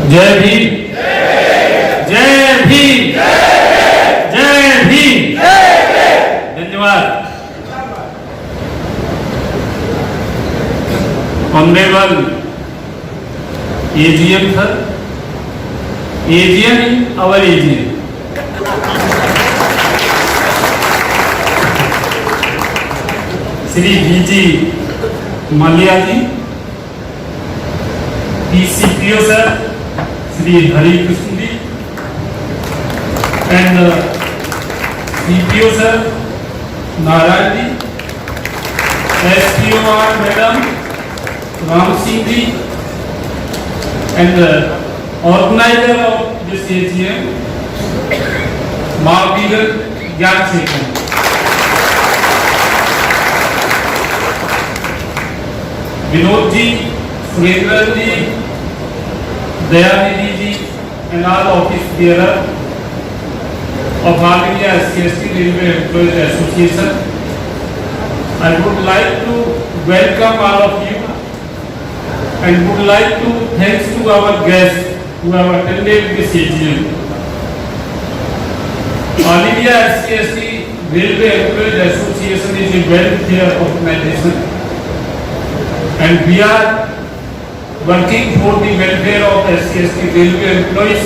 जय भीम, जय भीम, जय भीम। धन्यवाद। Honourable AGM sir, AGM our AGM, Shri VG Mallya ji, PCPO sir Shri Hari Krishna ji, and CPO sir Narayan ji, SPO madam Ram Singh ji, and organiser of this AGM Mahavir Gyan Shekhar. Vinod ji, Surendra ji, Dayanidhi ji, and all office bearer of All India SC/ST Railway Employees Association. I would like to welcome all of you and would like to thanks to our guests who have attended this AGM. All India SC/ST Railway Employees Association is a welfare organization, and we are working for the welfare of SC/ST railway employees,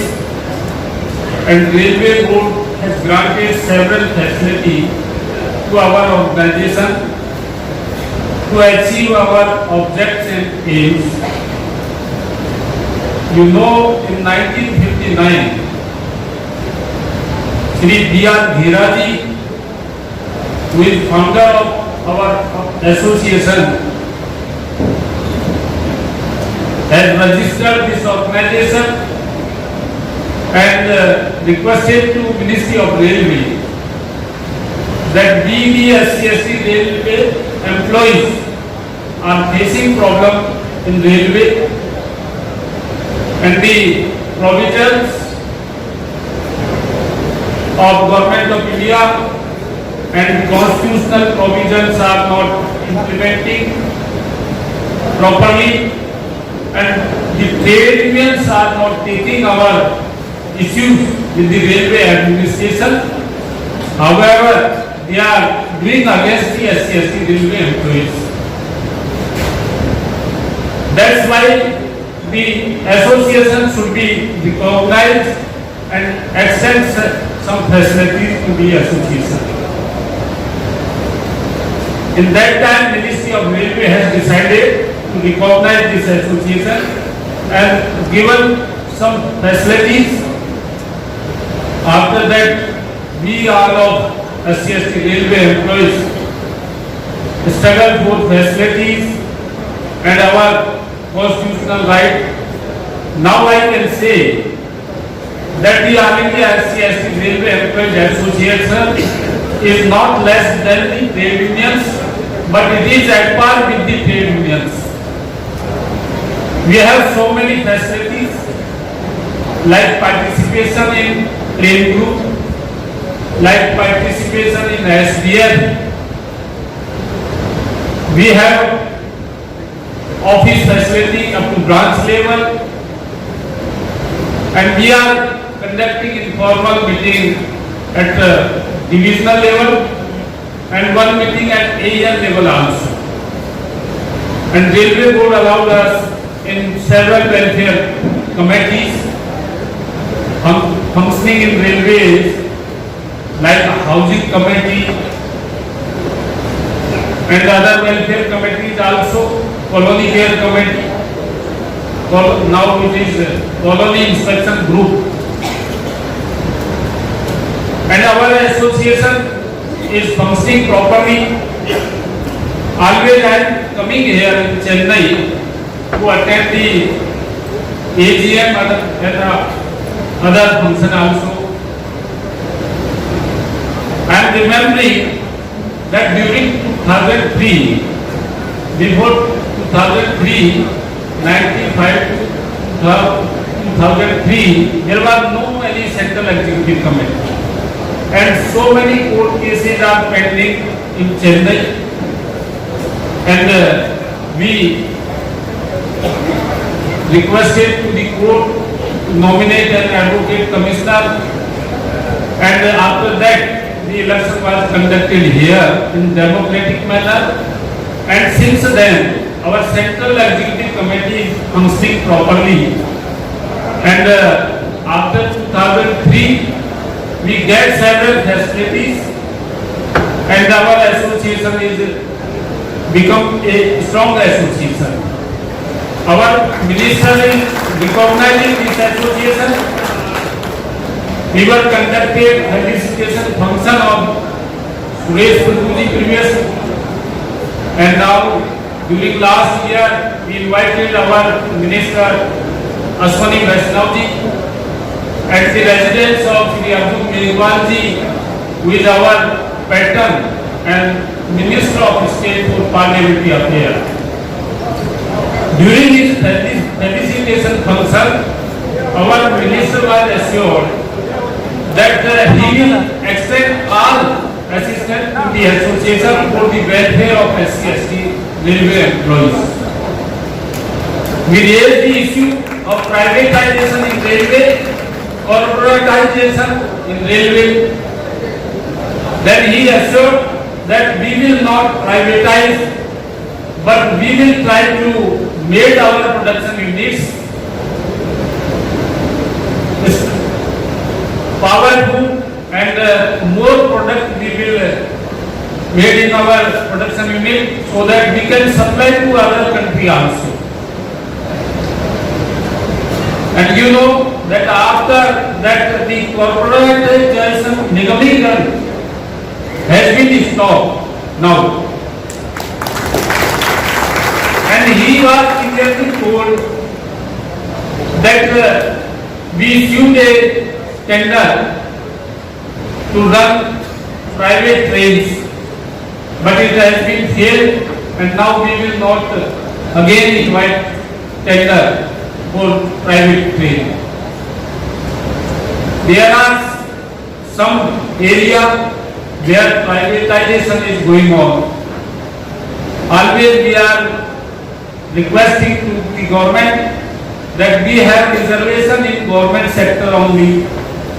and Railway Board has granted several facilities to our organization to achieve our objectives and aims. You know, in 1959, Shri B.R. Ghera ji, who is founder of our association, has registered this organization and requested to Ministry of Railway that we the SC/ST railway employees are facing problem in railway, and the provisions of Government of India and constitutional provisions are not implementing properly, and the trade unions are not taking our issues with the railway administration. However, they are doing against the SC/ST railway employees. That's why the association should be recognized and extend some facilities to the association. In that time, Ministry of Railway has decided to recognize this association and given some facilities. After that, we all of SC/ST railway employees struggle for facilities and our constitutional right. Now I can say that the All India SC/ST Railway Employees Association is not less than the trade unions, but it is at par with the trade unions. We have so many facilities like participation in train group, like participation in SBL. We have office facility up to branch level, and we are conducting informal meeting at divisional level and one meeting at AEL level also. And Railway Board allowed us in several welfare committees functioning in railways, like housing committee and other welfare committees also, colony care committee, now it is colony inspection group. And our association is functioning properly. Always I am coming here in Chennai to attend the AGM and other function also. I am remembering that during 2003, before 2003, 95 to 2003, there was no any central executive committee, and so many court cases are pending in Chennai, and we requested to the court nominate an advocate commissioner, and after that the election was conducted here in democratic manner, and since then our central executive committee is functioning properly, and after 2003 we get several facilities, and our association is become a strong association. Our minister is recognizing this association. We were conducted felicitation function of Suresh Prabhuji previously, and now during last year we invited our minister Ashwani Vaishnavji at the residence of Sri Abdul Mehbani, who is our patron and Minister of State for Parliamentary Affairs. During his felicitation function, our minister was assured that he will extend all assistance to the association for the welfare of SC/ST railway employees. We raised the issue of privatization in railway, corporatization in railway. Then he assured that we will not privatize, but we will try to make our production units powerful, and more product we will made in our production unit so that we can supply to other country also. And you know that after that the corporatization Nigamikan has been stopped now. And he was clearly told that we issued a tender to run private trains, but it has been failed, and now we will not again invite tender for private train. There are some area where privatization is going on. Always we are requesting to the government that we have reservation in government sector only,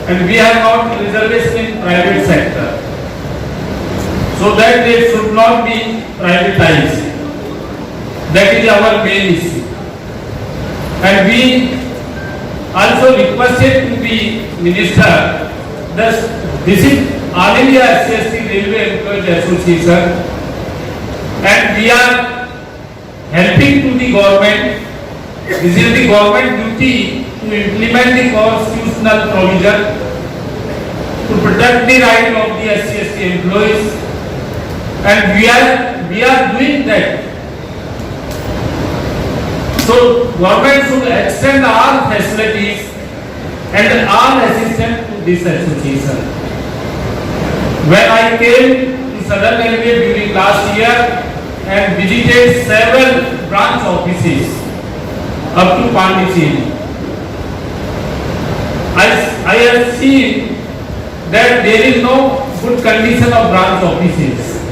and we have not reservation in private sector, so that they should not be privatized. That is our main issue. And we also requested to the minister that this is All India SC/ST Railway Employees Association, and we are helping to the government. This is the government duty to implement the constitutional provision to protect the right of the SC/ST employees, and we are doing that. So government should extend all facilities and all assistance to this association. When I came to Southern Railway during last year and visited several branch offices up to Pondicherry, I have seen that there is no good condition of branch offices.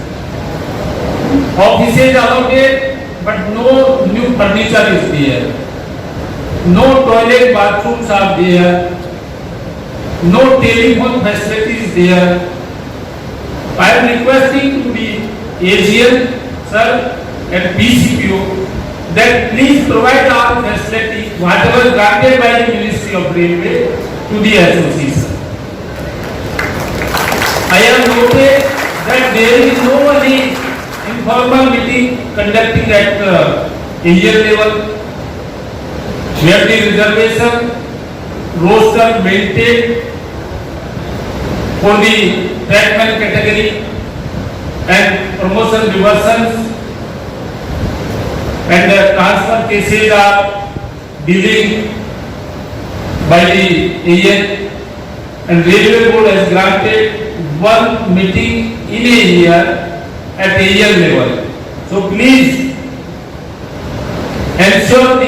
Offices allotted, but no new furniture is there. No toilet, bathrooms are there. No telephone facilities there. I am requesting to the AGM, sir, and PCPO that please provide our facility, whatever granted by the Ministry of Railway, to the association. I have noted that there is no any informal meeting conducting at AGM level, where the reservation roster maintained for the trackman category and promotion reversions and transfer cases are dealing by the AN, and Railway Board has granted one meeting in a year at AN level. So please ensure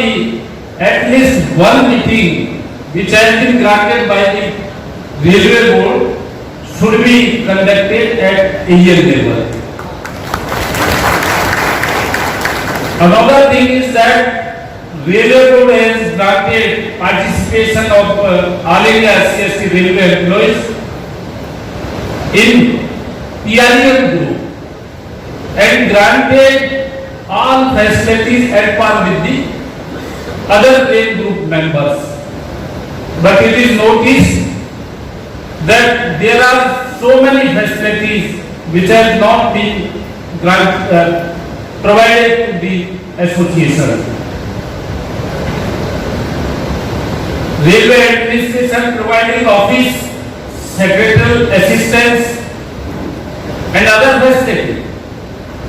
at least one meeting which has been granted by the Railway Board should be conducted at AN level. Another thing is that Railway Board has granted participation of all India SC railway employees in PRN group and granted all facilities at par with the other train group members. But it is noticed that there are so many facilities which have not been provided to the association. Railway administration providing office, secretarial assistance and other facilities,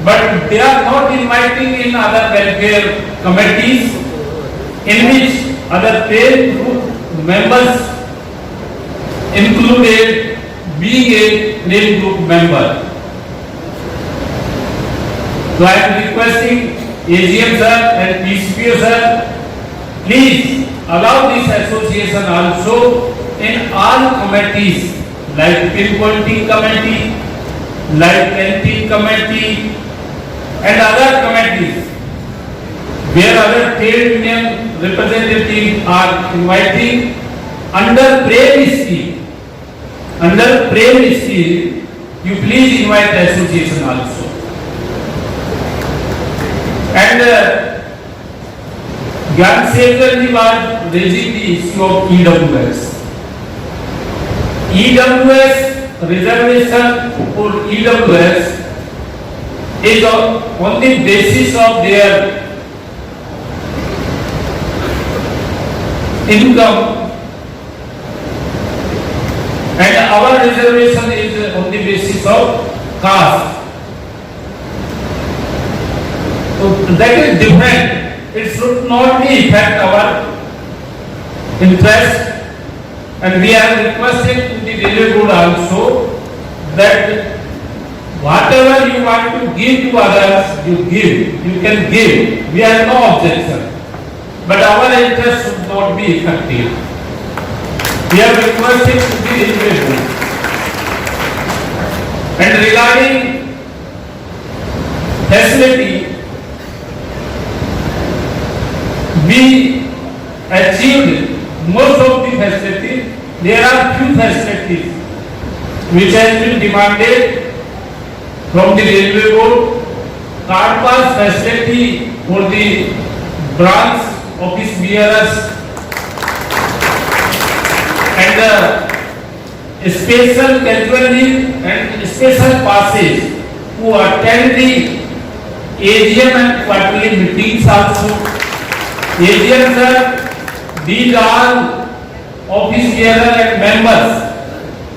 but they are not inviting in other welfare committees in which other train group members included being a train group member. So I am requesting AGM sir and PCPO sir, please allow this association also in all committees like pinpointing committee, like canteen committee and other committees where other trade union representatives are inviting under PREM scheme. Under PREM scheme, you please invite the association also. And Gyan Sekhar ji was raising the issue of EWS. EWS reservation for EWS is on the basis of their income, and our reservation is on the basis of caste. So that is different. It should not be affect our interest, and we are requesting to the railway board also that whatever you want to give to others, you can give. We have no objection, but our interest should not be affected. We are requesting to the railway board. And regarding facility, we achieved most of the facilities. There are few facilities which has been demanded from the railway board. Card pass facility for the branch office bearers and special casual leave and special passes who attend the AGM and quarterly meetings also. AGM sir, these all office bearer and members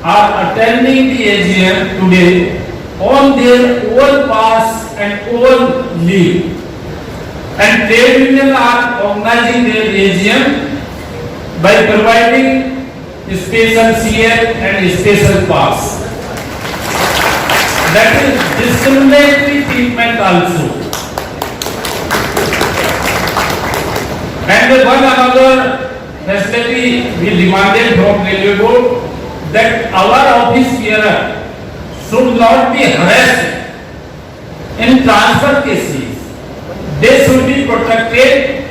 are attending the AGM today on their own pass and own leave, and trade union are organizing their AGM by providing special CL and special pass. That is discriminatory treatment also. And one another facility we demanded from railway board that our office bearer should not be harassed in transfer cases. They should be protected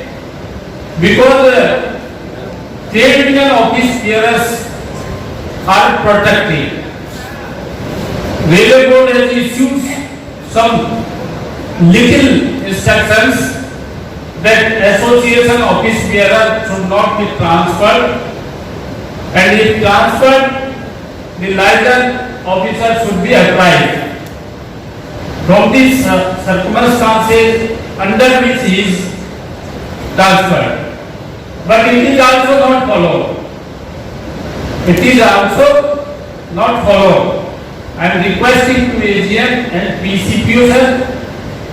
because trade union office bearers are protected. Railway board has issued some little instructions that association office bearer should not be transferred, and if transferred, the license officer should be apprised. From these circumstances under which he is transferred. But it is also not followed. It is also not followed. I am requesting to AGM and PCPO sir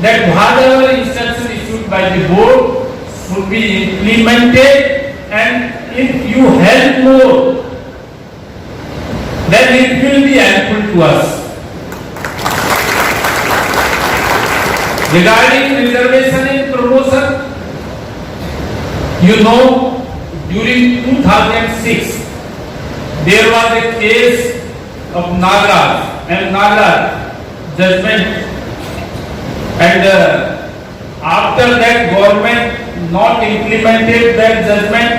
that whatever instruction issued by the board should be implemented, and if you help more, then it will be helpful to us. Regarding reservation and promotion, you know, during 2006, there was a case of Nagaraj and judgment, and after that government not implemented that judgment,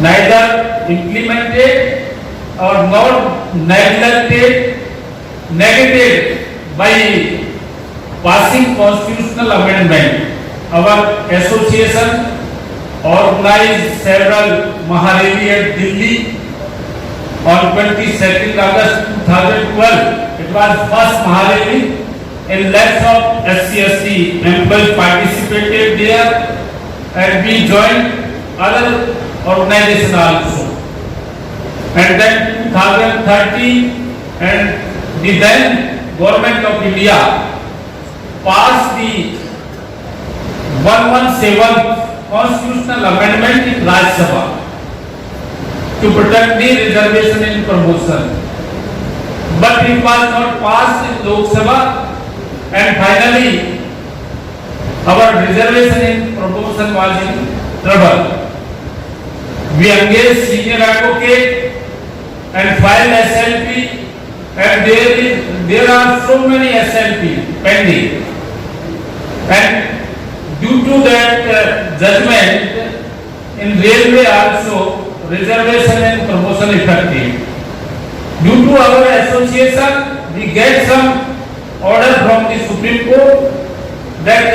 neither implemented or not neglected, negated by passing constitutional amendment. Our association organized several Maharali at Delhi on 22nd August 2012. It was first Maharali. In lakhs of SC/ST employees participated there, and we joined other organizations also. And then 2013, and the then government of India passed the 117th constitutional amendment in Rajya Sabha to protect the reservation in promotion. But it was not passed in Lok Sabha, and finally our reservation in promotion was in trouble. We engaged senior advocate and filed SLP, and there are so many SLP pending. And due to that judgment, in railway also reservation and promotion effective. Due to our association, we get some order from the Supreme Court that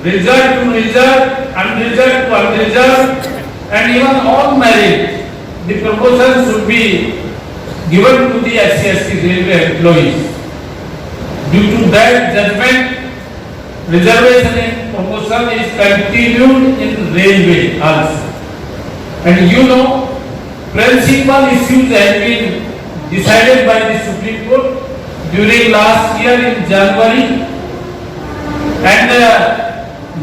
reserved to reserved, unreserved to unreserved, and even on merit, the promotion should be given to the SC/ST railway employees. Due to that judgment, reservation and promotion is continued in railway also. And you know, principal issues have been decided by the Supreme Court during last year in January, and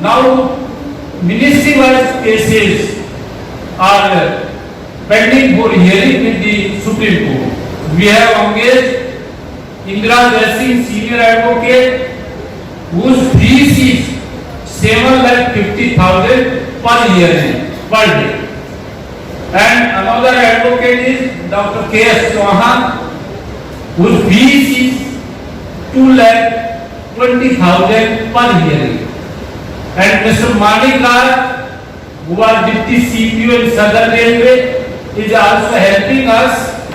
now ministry-wise cases are pending for hearing with the Supreme Court. We have engaged Indira Jaising, senior advocate, whose fees is 7,50,000 per year per day, and another advocate is Dr. K.S. Chauhan, whose fees is 2,20,000 per year, and Mr. Manik Raj, who was Deputy CPO in Southern Railway, is also helping us.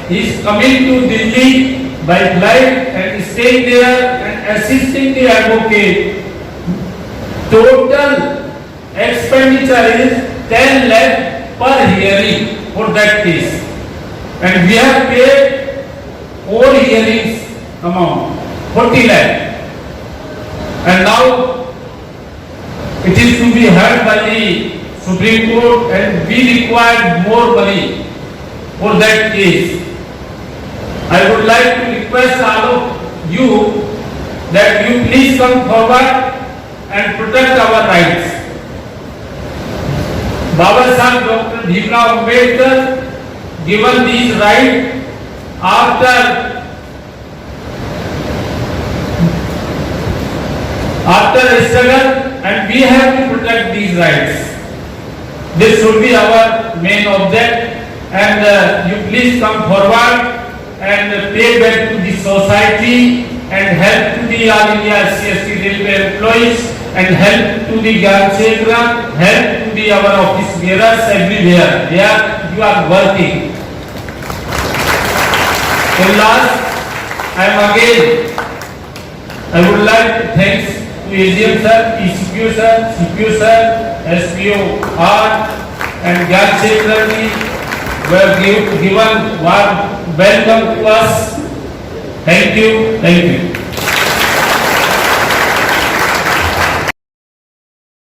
He is coming to Delhi by flight and staying there and assisting the advocate. Total expenditure is 10 lakh per hearing for that case, and we have paid 4 hearings amount 40 lakh, and now it is to be heard by the Supreme Court, and we require more money for that case. I would like to request all of you that you please come forward and protect our rights. Baba Sahib Dr. Bhimrao Ambedkar given these rights after a struggle, and we have to protect these rights. This should be our main object, and you please come forward and pay back to the society and help to the All India SC/ST Railway employees, and help to the Gyan Kshetra, help to the our office bearers everywhere. There you are working. In last, I would like to thank to AGM sir, ECPO sir, CPO sir, SPO R, and Gyan Kshetra ji, who have given warm welcome to us. Thank you. Thank you.